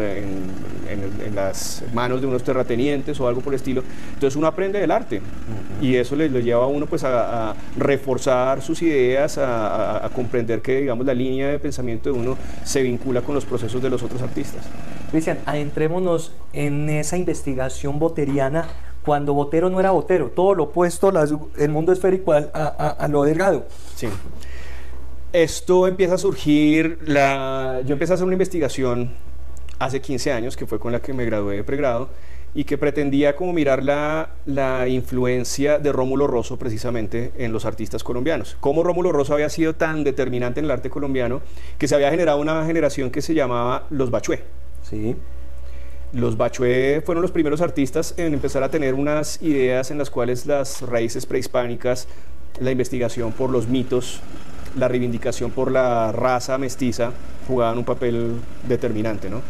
las manos de unos terratenientes o algo por el estilo. Entonces uno aprende del arte y eso le lleva a uno pues a reforzar sus ideas, a comprender que, digamos, la línea de pensamiento de uno se vincula con los procesos de los otros artistas. Cristian, adentrémonos en esa investigación boteriana cuando Botero no era Botero, todo lo opuesto, el mundo esférico a lo delgado. Sí. Esto empieza a surgir, yo empecé a hacer una investigación hace 15 años, que fue con la que me gradué de pregrado, y que pretendía como mirar la influencia de Rómulo Rosso precisamente en los artistas colombianos. Cómo Rómulo Rosso había sido tan determinante en el arte colombiano que se había generado una generación que se llamaba los Bachué. Sí. Los Bachué fueron los primeros artistas en empezar a tener unas ideas en las cuales las raíces prehispánicas, la investigación por los mitos, la reivindicación por la raza mestiza jugaban un papel determinante, ¿no?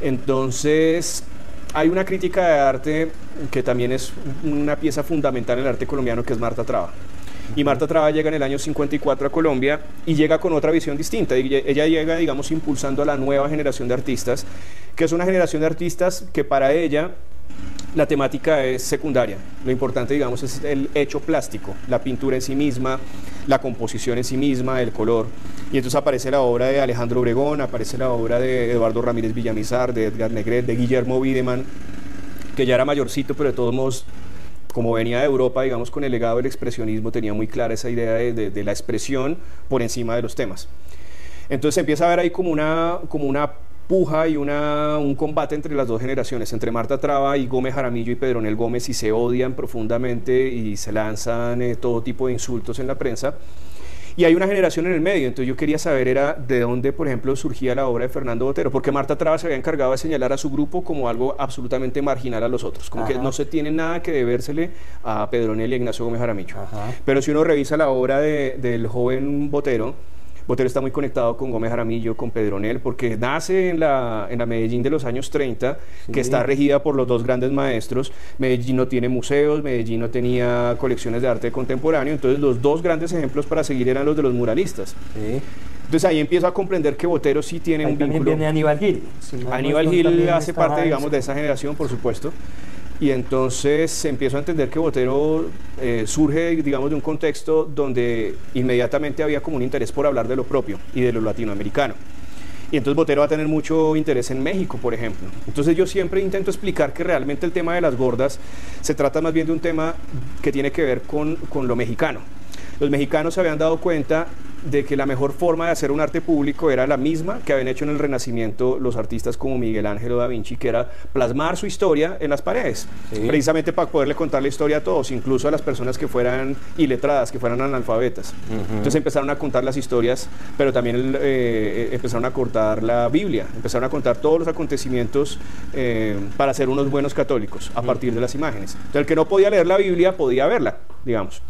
Entonces, hay una crítica de arte que también es una pieza fundamental en el arte colombiano, que es Marta Traba. Y Marta Traba llega en el año 54 a Colombia y llega con otra visión distinta. Ella llega, digamos, impulsando a la nueva generación de artistas, que es una generación de artistas que para ella la temática es secundaria. Lo importante, digamos, es el hecho plástico, la pintura en sí misma, la composición en sí misma, el color. Y entonces aparece la obra de Alejandro Obregón, aparece la obra de Eduardo Ramírez Villamizar, de Edgar Negret, de Guillermo Wiedemann, que ya era mayorcito, pero de todos modos, como venía de Europa, digamos, con el legado del expresionismo, tenía muy clara esa idea de la expresión por encima de los temas. Entonces empieza a haber ahí como una puja y un combate entre las dos generaciones, entre Marta Traba y Gómez Jaramillo y Pedronel Gómez, y se odian profundamente y se lanzan todo tipo de insultos en la prensa. Y hay una generación en el medio, entonces yo quería saber de dónde, por ejemplo, surgía la obra de Fernando Botero, porque Marta Traba se había encargado de señalar a su grupo como algo absolutamente marginal a los otros, como que no se tiene nada que debérsele a Pedronel y a Ignacio Gómez Jaramillo. Pero si uno revisa la obra del joven Botero Botero está muy conectado con Gómez Jaramillo, con Pedronel, porque nace en la Medellín de los años 30, sí, que está regida por los dos grandes maestros. Medellín no tiene museos, Medellín no tenía colecciones de arte contemporáneo, entonces los dos grandes ejemplos para seguir eran los de los muralistas. Sí. Entonces ahí empiezo a comprender que Botero sí tiene un vínculo. También viene Aníbal Gil. Aníbal Gil hace parte, digamos, de esa generación, por supuesto. Y entonces empiezo a entender que Botero surge, digamos, de un contexto donde inmediatamente había como un interés por hablar de lo propio y de lo latinoamericano. Y entonces Botero va a tener mucho interés en México, por ejemplo. Entonces yo siempre intento explicar que realmente el tema de las gordas se trata más bien de un tema que tiene que ver con lo mexicano. Los mexicanos se habían dado cuenta de que la mejor forma de hacer un arte público era la misma que habían hecho en el Renacimiento los artistas como Miguel Ángel o Da Vinci, que era plasmar su historia en las paredes, sí, precisamente para poderle contar la historia a todos, incluso a las personas que fueran iletradas, que fueran analfabetas. Entonces empezaron a contar las historias, pero también empezaron a contar la Biblia, empezaron a contar todos los acontecimientos para ser unos buenos católicos a partir de las imágenes. Entonces el que no podía leer la Biblia podía verla, digamos.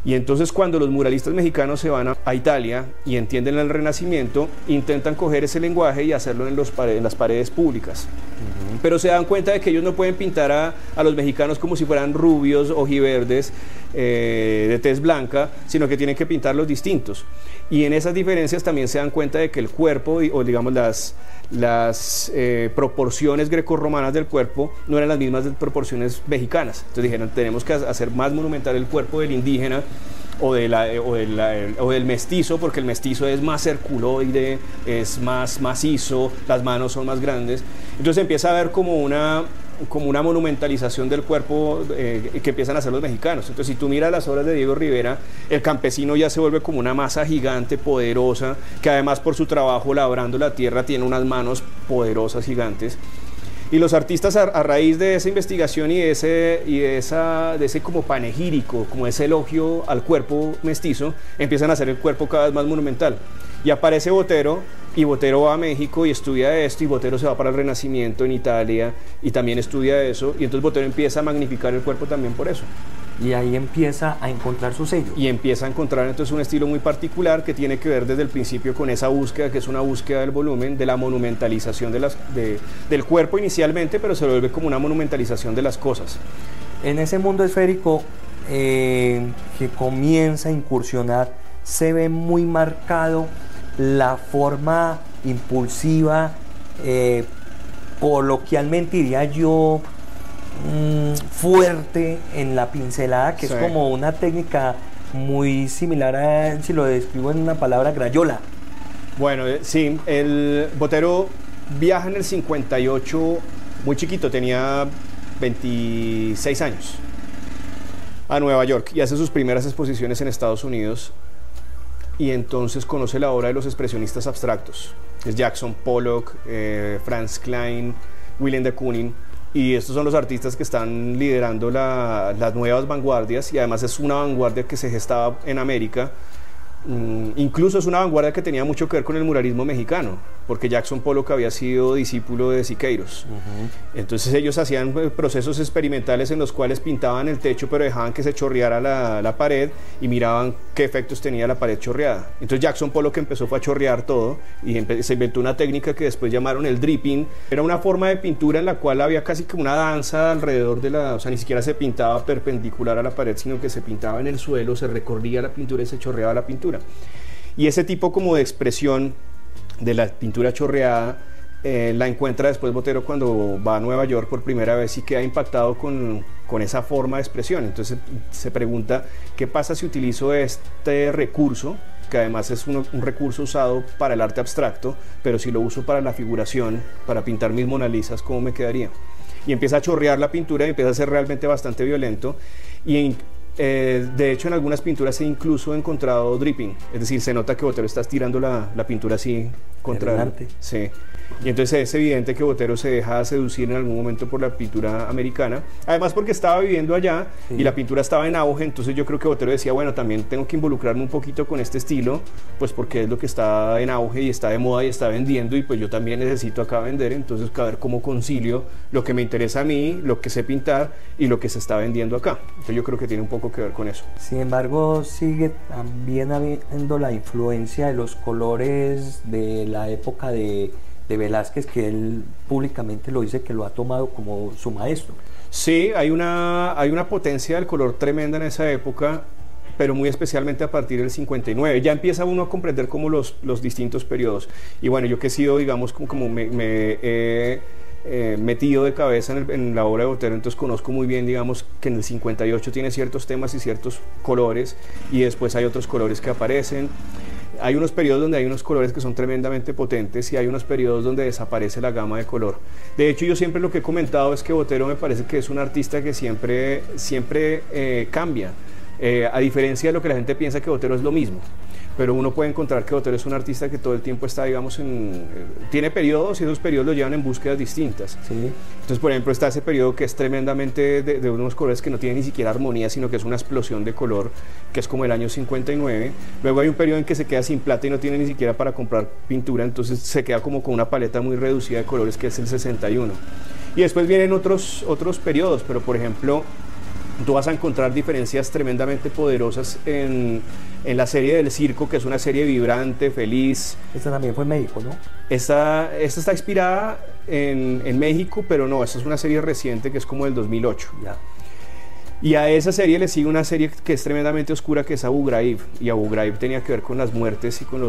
Y entonces cuando los muralistas mexicanos se van a Italia y entienden el Renacimiento, intentan coger ese lenguaje y hacerlo en las paredes públicas. Pero se dan cuenta de que ellos no pueden pintar a los mexicanos como si fueran rubios, ojiverdes, de tez blanca, sino que tienen que pintarlos distintos. Y en esas diferencias también se dan cuenta de que el cuerpo, o digamos las proporciones grecorromanas del cuerpo no eran las mismas de proporciones mexicanas. Entonces dijeron, tenemos que hacer más monumental el cuerpo del indígena o del mestizo, porque el mestizo es más circuloide, es más macizo, las manos son más grandes. Entonces empieza a haber como una monumentalización del cuerpo que empiezan a hacer los mexicanos. Entonces si tú miras las obras de Diego Rivera, el campesino ya se vuelve como una masa gigante, poderosa, que además por su trabajo labrando la tierra tiene unas manos poderosas, gigantes. Y los artistas a raíz de esa investigación y de ese como panegírico, como ese elogio al cuerpo mestizo, empiezan a hacer el cuerpo cada vez más monumental. Y aparece Botero, y Botero va a México y estudia esto, y Botero se va para el Renacimiento en Italia y también estudia eso, y entonces Botero empieza a magnificar el cuerpo también por eso. Y ahí empieza a encontrar su sello. Y empieza a encontrar entonces un estilo muy particular que tiene que ver desde el principio con esa búsqueda, que es una búsqueda del volumen, de la monumentalización del cuerpo inicialmente, pero se vuelve como una monumentalización de las cosas. En ese mundo esférico que comienza a incursionar, se ve muy marcado la forma impulsiva, coloquialmente diría yo, fuerte en la pincelada, que sí, es como una técnica muy similar a, si lo describo en una palabra, Crayola. Bueno, sí, el Botero viaja en el 58, muy chiquito, tenía 26 años, a Nueva York, y hace sus primeras exposiciones en Estados Unidos, y entonces conoce la obra de los expresionistas abstractos, es Jackson Pollock, Franz Klein, Willem de Kooning, y estos son los artistas que están liderando las nuevas vanguardias, y además es una vanguardia que se gestaba en América. Incluso es una vanguardia que tenía mucho que ver con el muralismo mexicano, porque Jackson Pollock había sido discípulo de Siqueiros. Entonces ellos hacían procesos experimentales en los cuales pintaban el techo, pero dejaban que se chorreara la pared y miraban qué efectos tenía la pared chorreada. Entonces Jackson Pollock empezó a chorrear todo y se inventó una técnica que después llamaron el dripping. Era una forma de pintura en la cual había casi como una danza alrededor de o sea, ni siquiera se pintaba perpendicular a la pared, sino que se pintaba en el suelo, se recorría la pintura y se chorreaba la pintura. Y ese tipo como de expresión de la pintura chorreada la encuentra después Botero cuando va a Nueva York por primera vez y queda impactado con esa forma de expresión. Entonces se pregunta, ¿qué pasa si utilizo este recurso, que además es un recurso usado para el arte abstracto, pero si lo uso para la figuración, para pintar mis Mona Lisas, cómo me quedaría? Y empieza a chorrear la pintura y empieza a ser realmente bastante violento, y de hecho en algunas pinturas he incluso encontrado dripping, es decir, se nota que Botero está estirando la pintura así Interesante. Sí. Y entonces es evidente que Botero se deja seducir en algún momento por la pintura americana, además porque estaba viviendo allá y la pintura estaba en auge, entonces yo creo que Botero decía, bueno, también tengo que involucrarme un poquito con este estilo, pues porque es lo que está en auge y está de moda y está vendiendo, y pues yo también necesito acá vender, entonces a ver cómo concilio lo que me interesa a mí, lo que sé pintar y lo que se está vendiendo acá. Entonces yo creo que tiene un poco que ver con eso. Sin embargo, sigue también habiendo la influencia de los colores de la época de Velázquez, que él públicamente lo dice que lo ha tomado como su maestro. Sí, hay una potencia del color tremenda en esa época, pero muy especialmente a partir del 59. Ya empieza uno a comprender como los distintos periodos. Y bueno, yo que he sido, digamos, como me he metido de cabeza en la obra de Botero, entonces conozco muy bien, digamos, que en el 58 tiene ciertos temas y ciertos colores, y después hay otros colores que aparecen. Hay unos periodos donde hay unos colores que son tremendamente potentes y hay unos periodos donde desaparece la gama de color. De hecho, yo siempre lo que he comentado es que Botero me parece que es un artista que siempre cambia, a diferencia de lo que la gente piensa, que Botero es lo mismo. Pero uno puede encontrar que Botero es un artista que todo el tiempo está, digamos, tiene periodos, y esos periodos lo llevan en búsquedas distintas. Sí. Entonces, por ejemplo, está ese periodo que es tremendamente de unos colores que no tienen ni siquiera armonía, sino que es una explosión de color, que es como el año 59. Luego hay un periodo en que se queda sin plata y no tiene ni siquiera para comprar pintura, entonces se queda como con una paleta muy reducida de colores, que es el 61. Y después vienen otros periodos, pero por ejemplo, tú vas a encontrar diferencias tremendamente poderosas en la serie del Circo, que es una serie vibrante, feliz. Esta también fue en México, ¿no? Esta está inspirada en México, pero no, esta es una serie reciente que es como del 2008. Ya. Y a esa serie le sigue una serie que es tremendamente oscura, que es Abu Ghraib. Y Abu Ghraib tenía que ver con las muertes y con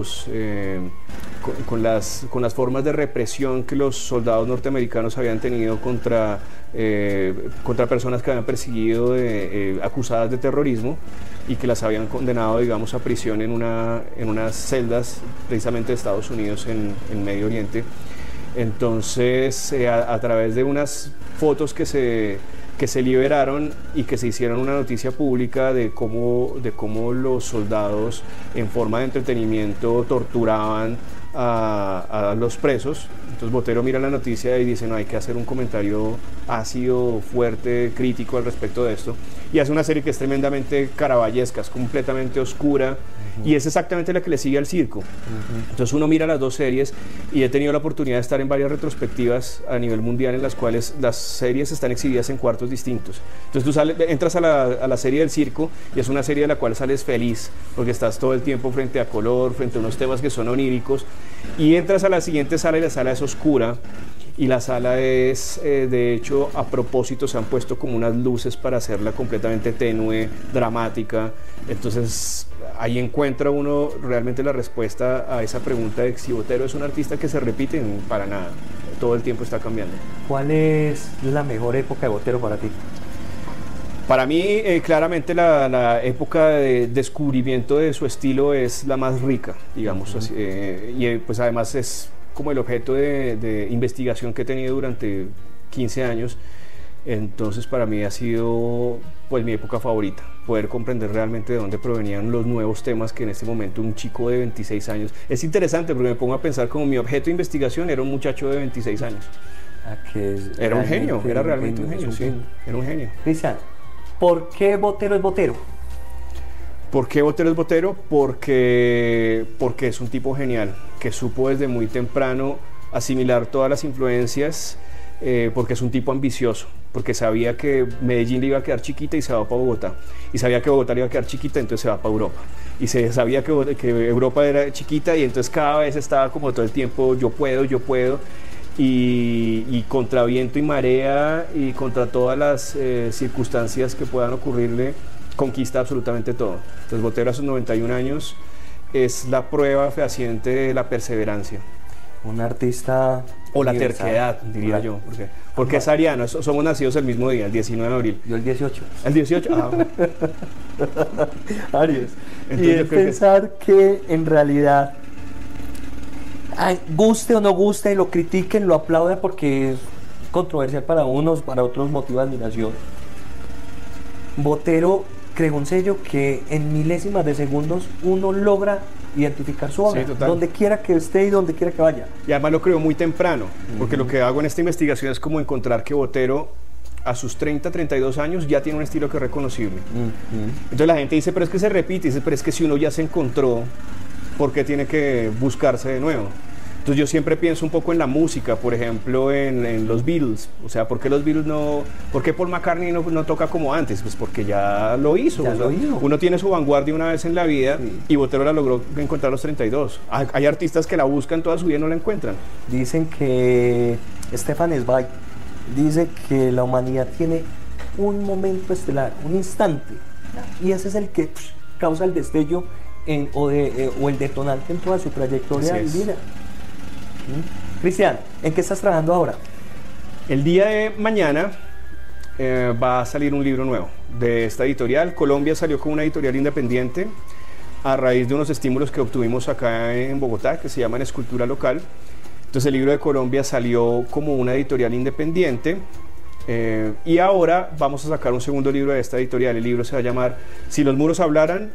las formas de represión que los soldados norteamericanos habían tenido contra personas que habían perseguido, acusadas de terrorismo, y que las habían condenado, digamos, a prisión en unas celdas precisamente de Estados Unidos en Medio Oriente. Entonces, a través de unas fotos que se liberaron y que se hicieron una noticia pública de cómo los soldados, en forma de entretenimiento, torturaban a los presos. Entonces Botero mira la noticia y dice, no, hay que hacer un comentario ácido, fuerte, crítico al respecto de esto, y hace una serie que es tremendamente caravallesca, es completamente oscura, y es exactamente la que le sigue al Circo. Entonces uno mira las dos series, y he tenido la oportunidad de estar en varias retrospectivas a nivel mundial en las cuales las series están exhibidas en cuartos distintos. Entonces tú entras a la serie del Circo, y es una serie de la cual sales feliz, porque estás todo el tiempo frente a color, frente a unos temas que son oníricos, y entras a la siguiente sala, y la sala es oscura, y la sala es, de hecho, a propósito se han puesto como unas luces para hacerla completamente tenue, dramática. Entonces ahí encuentra uno realmente la respuesta a esa pregunta de si Botero es un artista que se repite. Para nada, todo el tiempo está cambiando. ¿Cuál es la mejor época de Botero para ti? Para mí, claramente la época de descubrimiento de su estilo es la más rica, digamos, así, y pues además es como el objeto de investigación que he tenido durante 15 años. Entonces para mí ha sido pues mi época favorita, poder comprender realmente de dónde provenían los nuevos temas que en este momento un chico de 26 años... Es interesante porque me pongo a pensar como mi objeto de investigación era un muchacho de 26 años. Era un genio, era realmente un genio, sí, era un genio. Cristian, ¿por qué Botero es Botero? ¿Por qué Botero es Botero? Porque es un tipo genial, que supo desde muy temprano asimilar todas las influencias, porque es un tipo ambicioso, porque sabía que Medellín le iba a quedar chiquita y se va para Bogotá, y sabía que Bogotá le iba a quedar chiquita, entonces se va para Europa, y sabía que Europa era chiquita, y entonces cada vez estaba como todo el tiempo yo puedo, y contra viento y marea y contra todas las circunstancias que puedan ocurrirle, conquista absolutamente todo. Entonces Botero a sus 91 años es la prueba fehaciente de la perseverancia. Un artista... O la terquedad, diría yo, porque es ariano, somos nacidos el mismo día, el 19 de abril. Yo el 18. ¿El 18? Ah, bueno. Aries. Y es pensar que en realidad, guste o no guste, lo critiquen, lo aplaudan porque es controversial para unos, para otros motiva admiración. Botero creó un sello que en milésimas de segundos uno logra identificar su obra, Sí, total. donde quiera que esté y donde quiera que vaya. Y además lo creo muy temprano, porque lo que hago en esta investigación es como encontrar que Botero a sus 30, 32 años ya tiene un estilo que es reconocible. Entonces la gente dice, pero es que se repite, dice, pero es que si uno ya se encontró, ¿por qué tiene que buscarse de nuevo? Entonces yo siempre pienso un poco en la música, por ejemplo en los Beatles, o sea, ¿por qué los Beatles por qué Paul McCartney no toca como antes? Pues porque ya lo hizo. Ya lo hizo. Uno tiene su vanguardia una vez en la vida, Sí. y Botero la logró encontrar a los 32. Hay artistas que la buscan toda su vida y no la encuentran. Dicen que Stefan Zweig dice que la humanidad tiene un momento estelar, un instante, y ese es el que causa el destello o el detonante en toda su trayectoria de Así es. vida. Cristian, ¿en qué estás trabajando ahora? El día de mañana va a salir un libro nuevo de esta editorial. Colombia salió con una editorial independiente a raíz de unos estímulos que obtuvimos acá en Bogotá, que se llaman Escultura Local. Entonces el libro de Colombia salió como una editorial independiente, y ahora vamos a sacar un segundo libro de esta editorial. El libro se va a llamar Si los muros hablaran,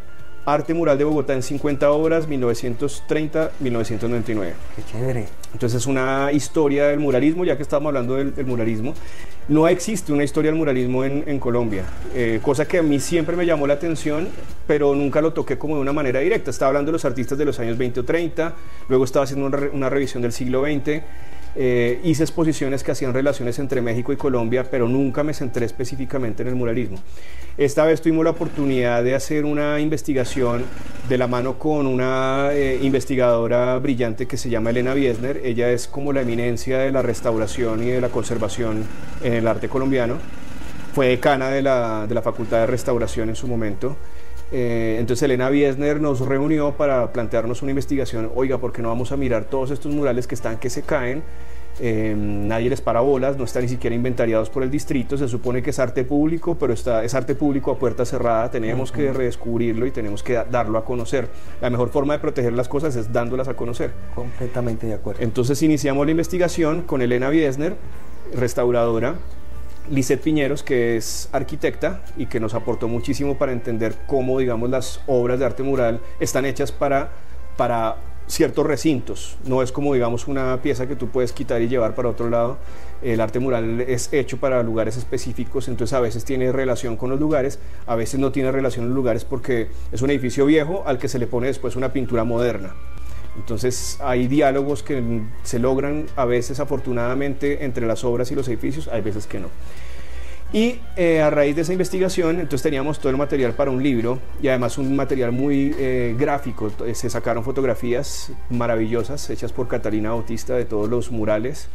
Arte mural de Bogotá en 50 obras, 1930-1999. Qué chévere. Entonces es una historia del muralismo, ya que estamos hablando del muralismo. No existe una historia del muralismo en Colombia, cosa que a mí siempre me llamó la atención, pero nunca lo toqué como de una manera directa. Estaba hablando de los artistas de los años 20 o 30, luego estaba haciendo una revisión del siglo XX, hice exposiciones que hacían relaciones entre México y Colombia, pero nunca me centré específicamente en el muralismo. Esta vez tuvimos la oportunidad de hacer una investigación de la mano con una investigadora brillante que se llama Elena Biesner. Ella es como la eminencia de la restauración y de la conservación en el arte colombiano. Fue decana de la Facultad de Restauración en su momento. Entonces Elena Biesner nos reunió para plantearnos una investigación. Oiga, ¿por qué no vamos a mirar todos estos murales que se caen? Nadie les para bolas, no están ni siquiera inventariados por el distrito. Se supone que es arte público, pero es arte público a puerta cerrada. Tenemos que redescubrirlo y tenemos que darlo a conocer. La mejor forma de proteger las cosas es dándolas a conocer. Completamente de acuerdo. Entonces iniciamos la investigación con Elena Biesner, restauradora, Lisette Piñeros, que es arquitecta y que nos aportó muchísimo para entender cómo, digamos, las obras de arte mural están hechas para ciertos recintos. No es como, digamos, una pieza que tú puedes quitar y llevar para otro lado. El arte mural es hecho para lugares específicos, entonces a veces tiene relación con los lugares, a veces no tiene relación con los lugares porque es un edificio viejo al que se le pone después una pintura moderna. Entonces hay diálogos que se logran a veces afortunadamente entre las obras y los edificios, hay veces que no. Y a raíz de esa investigación, entonces teníamos todo el material para un libro y además un material muy gráfico. Se sacaron fotografías maravillosas hechas por Catalina Bautista de todos los murales,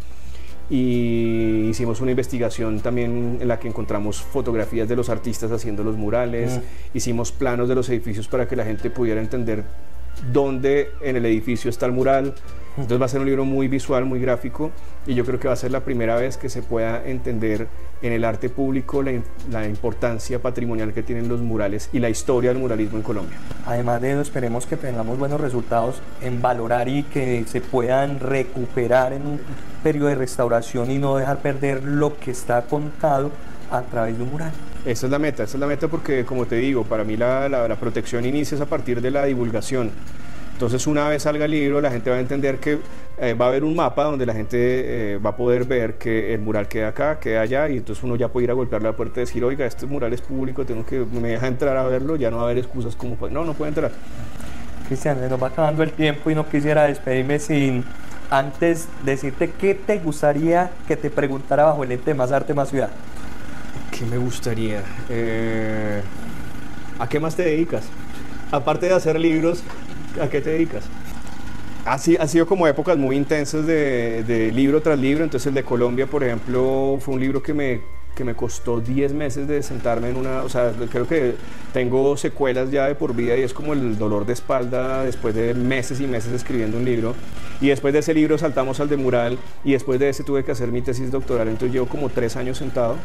y hicimos una investigación también en la que encontramos fotografías de los artistas haciendo los murales, hicimos planos de los edificios para que la gente pudiera entender dónde en el edificio está el mural. Entonces va a ser un libro muy visual, muy gráfico, y yo creo que va a ser la primera vez que se pueda entender en el arte público la importancia patrimonial que tienen los murales y la historia del muralismo en Colombia. Además de eso, esperemos que tengamos buenos resultados en valorar y que se puedan recuperar en un periodo de restauración y no dejar perder lo que está contado a través de un mural. Esa es la meta porque, como te digo, para mí la protección inicia a partir de la divulgación. Entonces, una vez salga el libro, la gente va a entender que va a haber un mapa donde la gente va a poder ver que el mural queda acá, queda allá, y entonces uno ya puede ir a golpear la puerta y decir, oiga, este mural es público, me deja entrar a verlo, ya no va a haber excusas como, pues, no puede entrar. Cristian, se nos va acabando el tiempo y no quisiera despedirme sin antes decirte qué te gustaría que te preguntara bajo el lente de Más Arte, Más Ciudad. ¿Qué me gustaría? ¿A qué más te dedicas? Aparte de hacer libros, ¿a qué te dedicas? Ha sido como épocas muy intensas de libro tras libro. Entonces el de Colombia, por ejemplo, fue un libro que me costó 10 meses de sentarme en una... O sea, creo que tengo secuelas ya de por vida y es como el dolor de espalda después de meses y meses escribiendo un libro. Y después de ese libro saltamos al de mural y después de ese tuve que hacer mi tesis doctoral. Entonces llevo como 3 años sentado.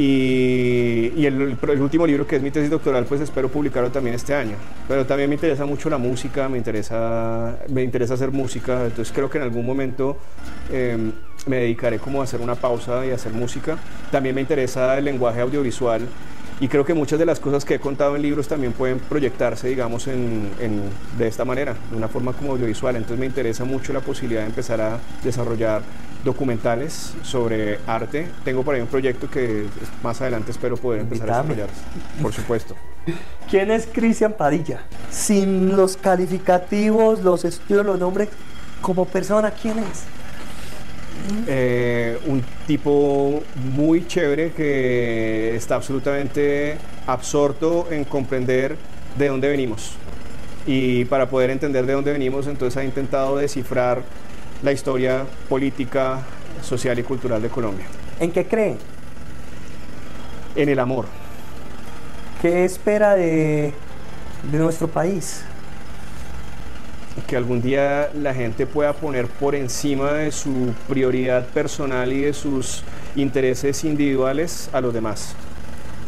Y el último libro, que es mi tesis doctoral, pues espero publicarlo también este año. Pero también me interesa mucho la música, me interesa hacer música. Entonces creo que en algún momento me dedicaré como a hacer una pausa y a hacer música. También me interesa el lenguaje audiovisual Y creo que muchas de las cosas que he contado en libros también pueden proyectarse, digamos, de esta manera, de una forma como audiovisual. Entonces me interesa mucho la posibilidad de empezar a desarrollar documentales sobre arte. Tengo por ahí un proyecto que más adelante espero poder empezar a desarrollar, por supuesto. ¿Quién es Cristian Padilla? Sin los calificativos, los estudios, los nombres, como persona, ¿quién es? Un tipo muy chévere que está absolutamente absorto en comprender de dónde venimos, y para poder entender de dónde venimos entonces ha intentado descifrar la historia política, social y cultural de Colombia. ¿En qué cree? En el amor. ¿Qué espera de nuestro país? Que algún día la gente pueda poner por encima de su prioridad personal y de sus intereses individuales a los demás.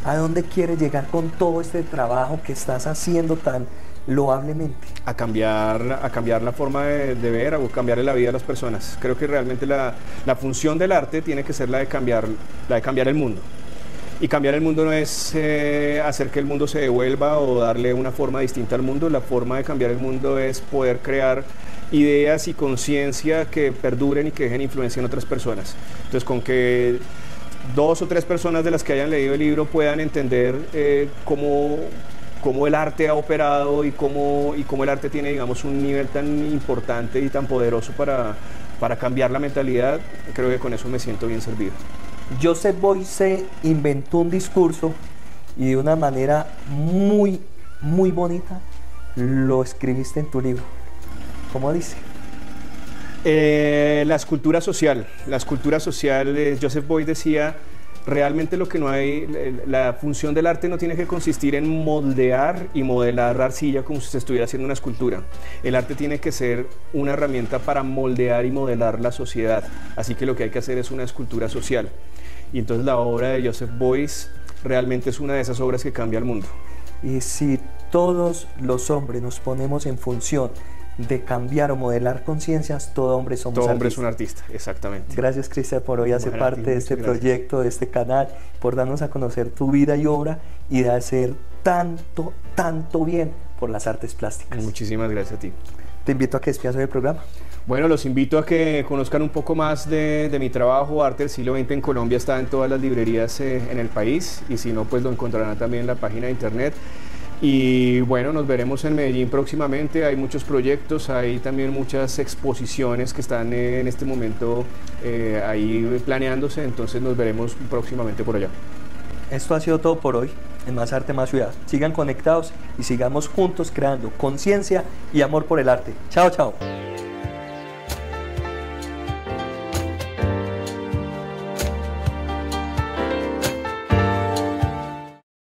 ¿A dónde quieres llegar con todo este trabajo que estás haciendo tan loablemente? A cambiar la forma de ver o cambiarle la vida a las personas. Creo que realmente la función del arte tiene que ser la de cambiar el mundo. Y cambiar el mundo no es hacer que el mundo se devuelva o darle una forma distinta al mundo. La forma de cambiar el mundo es poder crear ideas y conciencia que perduren y que dejen influencia en otras personas. Entonces, con que 2 o 3 personas de las que hayan leído el libro puedan entender cómo el arte ha operado y cómo el arte tiene, digamos, un nivel tan importante y tan poderoso para cambiar la mentalidad, creo que con eso me siento bien servido. Joseph Beuys inventó un discurso y de una manera muy, muy bonita lo escribiste en tu libro. ¿Cómo dice? La escultura social. Joseph Beuys decía, realmente lo que no hay, la función del arte no tiene que consistir en moldear y modelar arcilla como si se estuviera haciendo una escultura. El arte tiene que ser una herramienta para moldear y modelar la sociedad. Así que lo que hay que hacer es una escultura social. Y entonces la obra de Joseph Beuys realmente es una de esas obras que cambia el mundo. Y si todos los hombres nos ponemos en función de cambiar o modelar conciencias, todo hombre somos artistas. Todo hombre artistas. es un artista, exactamente. Gracias, Cristian, por hoy hacer parte de este proyecto, de este canal, por darnos a conocer tu vida y obra y de hacer tanto, tanto bien por las artes plásticas. Muchísimas gracias a ti. Te invito a que despidas hoy el programa. Bueno, los invito a que conozcan un poco más de mi trabajo. Arte del Siglo XX en Colombia está en todas las librerías en el país, y si no, pues lo encontrarán también en la página de internet. Y bueno, nos veremos en Medellín próximamente. Hay muchos proyectos, hay también muchas exposiciones que están en este momento ahí planeándose, entonces nos veremos próximamente por allá. Esto ha sido todo por hoy en Más Arte, Más Ciudad. Sigan conectados y sigamos juntos creando conciencia y amor por el arte. Chao, chao.